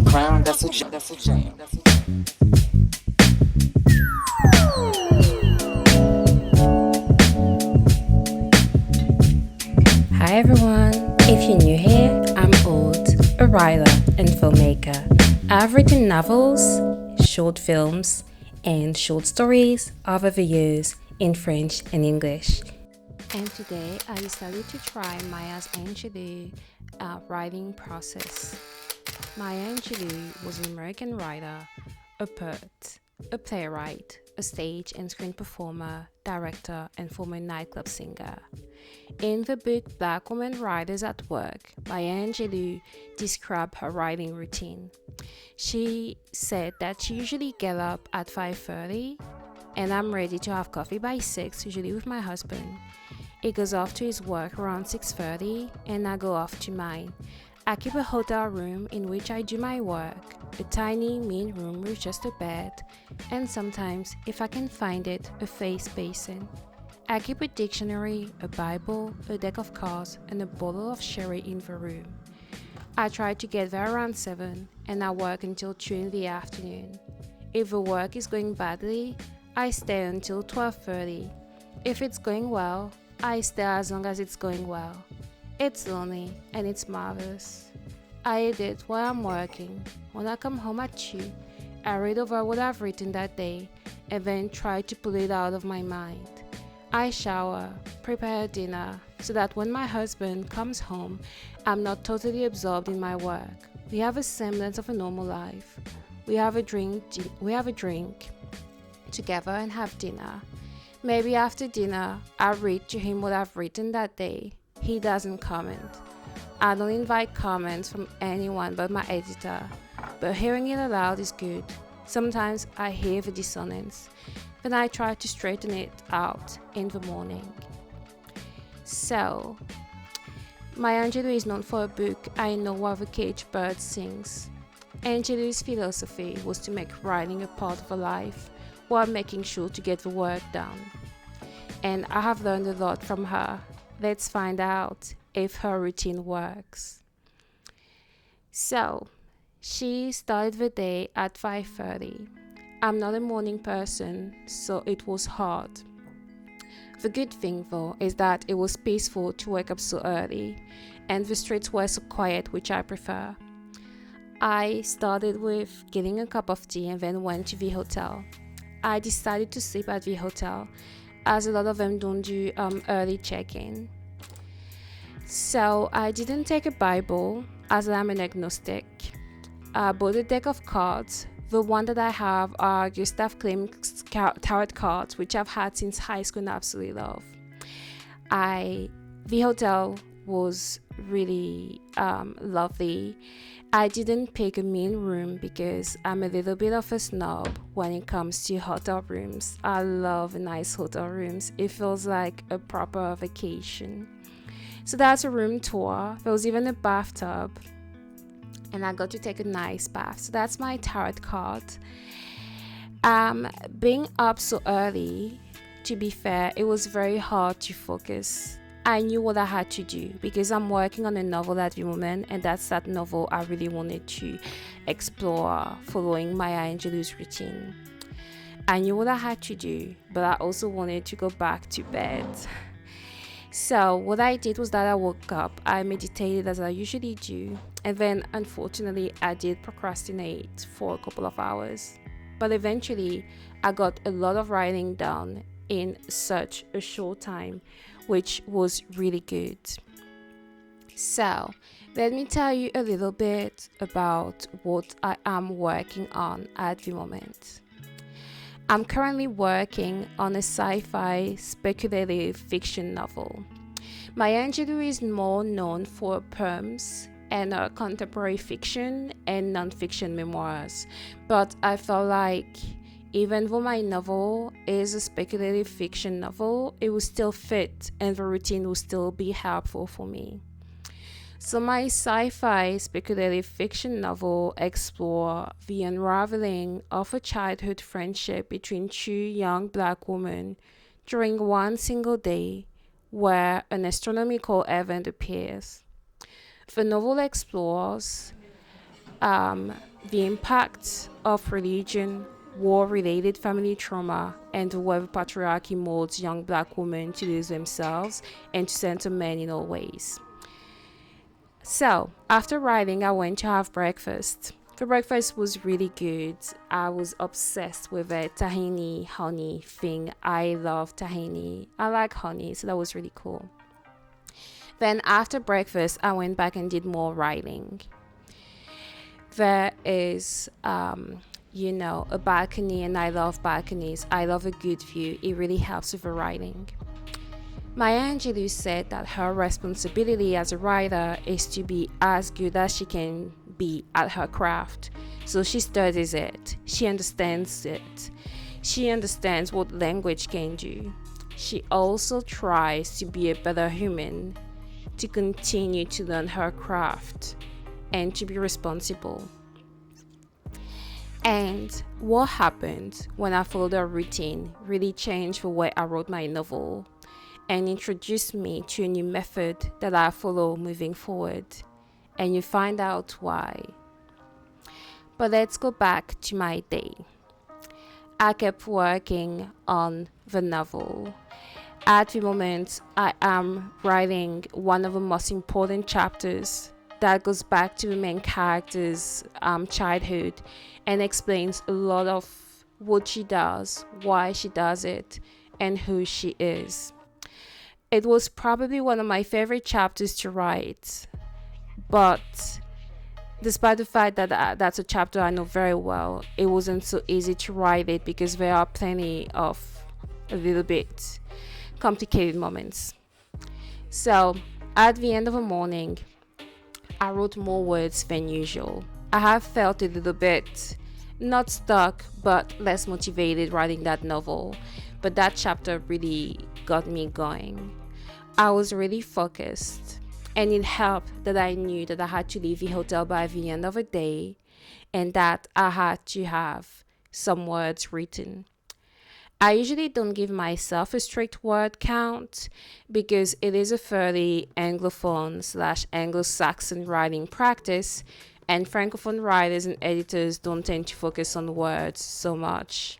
Crown, that's a jam. Hi everyone, if you're new here, I'm Aude, a writer and filmmaker. I've written novels, short films, and short stories over the years in French and English. And today I decided to try Maya's Angelou writing process. Maya Angelou was an American writer, a poet, a playwright, a stage and screen performer, director, and former nightclub singer. In the book Black Women Writers at Work, Maya Angelou described her writing routine. She said that she usually gets up at 5:30 and I'm ready to have coffee by 6, usually with my husband. He goes off to his work around 6:30 and I go off to mine. I keep a hotel room in which I do my work, a tiny mean room with just a bed, and sometimes, if I can find it, a face basin. I keep a dictionary, a Bible, a deck of cards, and a bottle of sherry in the room. I try to get there around 7 and I work until 2 in the afternoon. If the work is going badly, I stay until 12:30. If it's going well, I stay as long as it's going well. It's lonely and it's marvelous. I edit while I'm working. When I come home at 2, I read over what I've written that day and then try to pull it out of my mind. I shower, prepare dinner, so that when my husband comes home, I'm not totally absorbed in my work. We have a semblance of a normal life. We have a drink together and have dinner. Maybe after dinner, I read to him what I've written that day. He doesn't comment. I don't invite comments from anyone but my editor, but hearing it aloud is good. Sometimes I hear the dissonance, then I try to straighten it out in the morning. So, Maya Angelou is known for a book, I Know What the Caged Bird Sings. Angelou's philosophy was to make writing a part of her life while making sure to get the work done. And I have learned a lot from her. Let's find out if her routine works. So, she started the day at 5:30. I'm not a morning person, so it was hard. The good thing though is that it was peaceful to wake up so early, and the streets were so quiet, which I prefer. I started with getting a cup of tea and then went to the hotel. I decided to sleep at the hotel, as a lot of them don't do early check-in. So I didn't take a Bible, as I'm an agnostic. I bought a deck of cards. The one that I have are Gustav Klimt's tarot cards, which I've had since high school and absolutely love. The hotel was really lovely. I didn't pick a mean room because I'm a little bit of a snob when it comes to hotel rooms. I love nice hotel rooms. It feels like a proper vacation. So that's a room tour. There was even a bathtub and I got to take a nice bath. So that's my tarot card. Being up so early, to be fair, it was very hard to focus. I knew what I had to do because I'm working on a novel at the moment, and that's that novel I really wanted to explore following Maya Angelou's routine. I knew what I had to do, but I also wanted to go back to bed. So what I did was that I woke up, I meditated as I usually do, and then unfortunately I did procrastinate for a couple of hours. But eventually I got a lot of writing done in such a short time, which was really good. So, let me tell you a little bit about what I am working on at the moment. I'm currently working on a sci-fi speculative fiction novel. Maya Angelou is more known for her poems and her contemporary fiction and non-fiction memoirs, but I felt like even though my novel is a speculative fiction novel, it will still fit and the routine will still be helpful for me. So my sci-fi speculative fiction novel explores the unraveling of a childhood friendship between two young black women during one single day where an astronomical event appears. The novel explores the impact of religion, war-related family trauma, and the way the patriarchy molds young black women to lose themselves and to center men in all ways. So, after writing, I went to have breakfast. The breakfast was really good. I was obsessed with a tahini honey thing. I love tahini. I like honey, so that was really cool. Then after breakfast, I went back and did more writing. There is, a balcony, and I love balconies. I love a good view. It really helps with the writing. Maya Angelou said that her responsibility as a writer is to be as good as she can be at her craft. So she studies it. She understands it. She understands what language can do. She also tries to be a better human, to continue to learn her craft, and to be responsible. And what happened when I followed her routine really changed the way I wrote my novel and introduced me to a new method that I follow moving forward. And you find out why. But let's go back to my day. I kept working on the novel. At the moment, I am writing one of the most important chapters that goes back to the main character's childhood and explains a lot of what she does, why she does it, and who she is. It was probably one of my favorite chapters to write, but despite the fact that that's a chapter I know very well, it wasn't so easy to write it because there are plenty of a little bit complicated moments. So at the end of the morning, I wrote more words than usual. I have felt a little bit not stuck but less motivated writing that novel, but that chapter really got me going. I was really focused, and it helped that I knew that I had to leave the hotel by the end of the day and that I had to have some words written. I usually don't give myself a strict word count because it is a fairly Anglophone / Anglo-Saxon writing practice, and Francophone writers and editors don't tend to focus on words so much.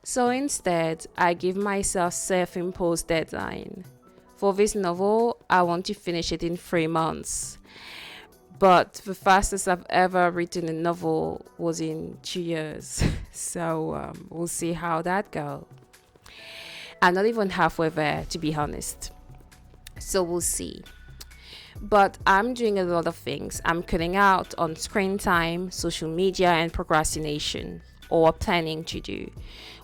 So instead, I give myself self-imposed deadline. For this novel, I want to finish it in 3 months. But the fastest I've ever written a novel was in 2 years. So we'll see how that goes. I'm not even halfway there, to be honest. So we'll see. But I'm doing a lot of things. I'm cutting out on screen time, social media, and procrastination, or planning to do.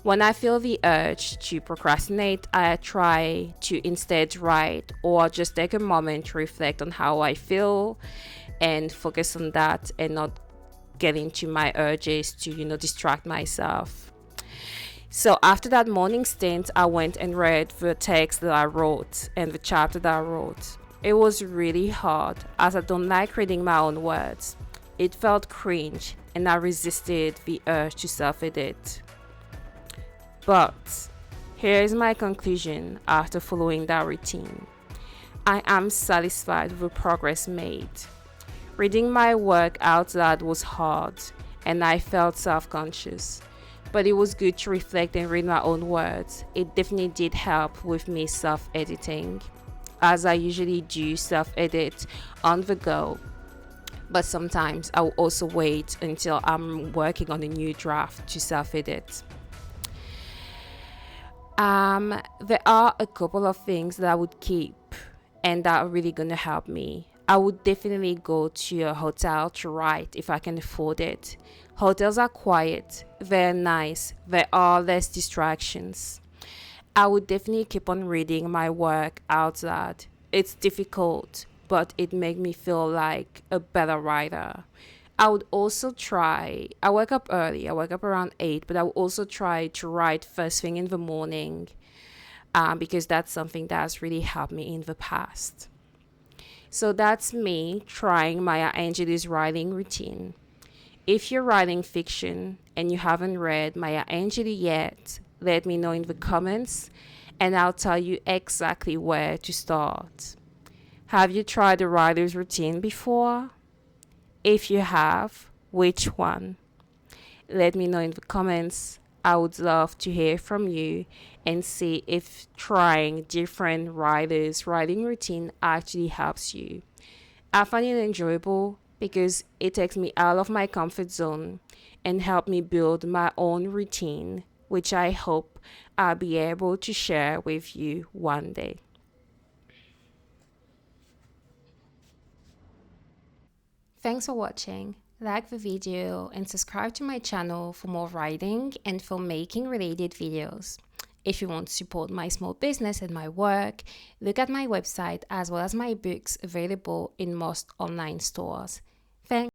When I feel the urge to procrastinate, I try to instead write or just take a moment to reflect on how I feel and focus on that and not get into my urges to, distract myself. So after that morning stint, I went and read the text that I wrote and the chapter that I wrote. It was really hard as I don't like reading my own words. It felt cringe and I resisted the urge to self-edit. But here is my conclusion after following that routine. I am satisfied with the progress made. Reading my work out loud was hard and I felt self-conscious, but it was good to reflect and read my own words. It definitely did help with me self-editing, as I usually do self-edit on the go, but sometimes I will also wait until I'm working on a new draft to self-edit. There are a couple of things that I would keep and that are really gonna help me. I would definitely go to a hotel to write if I can afford it. Hotels are quiet, they're nice, there are less distractions. I would definitely keep on reading my work out loud. It's difficult, but it made me feel like a better writer. I would also I wake up early, I wake up around 8, but I would also try to write first thing in the morning because that's something that has really helped me in the past. So that's me trying Maya Angelou's writing routine. If you're writing fiction and you haven't read Maya Angelou yet, let me know in the comments and I'll tell you exactly where to start. Have you tried a writer's routine before? If you have, which one? Let me know in the comments. I would love to hear from you and see if trying different writers' writing routine actually helps you. I find it enjoyable because it takes me out of my comfort zone and help me build my own routine, which I hope I'll be able to share with you one day. Thanks for watching. Like the video and subscribe to my channel for more writing and filmmaking related videos. If you want to support my small business and my work, look at my website as well as my books available in most online stores. Thanks.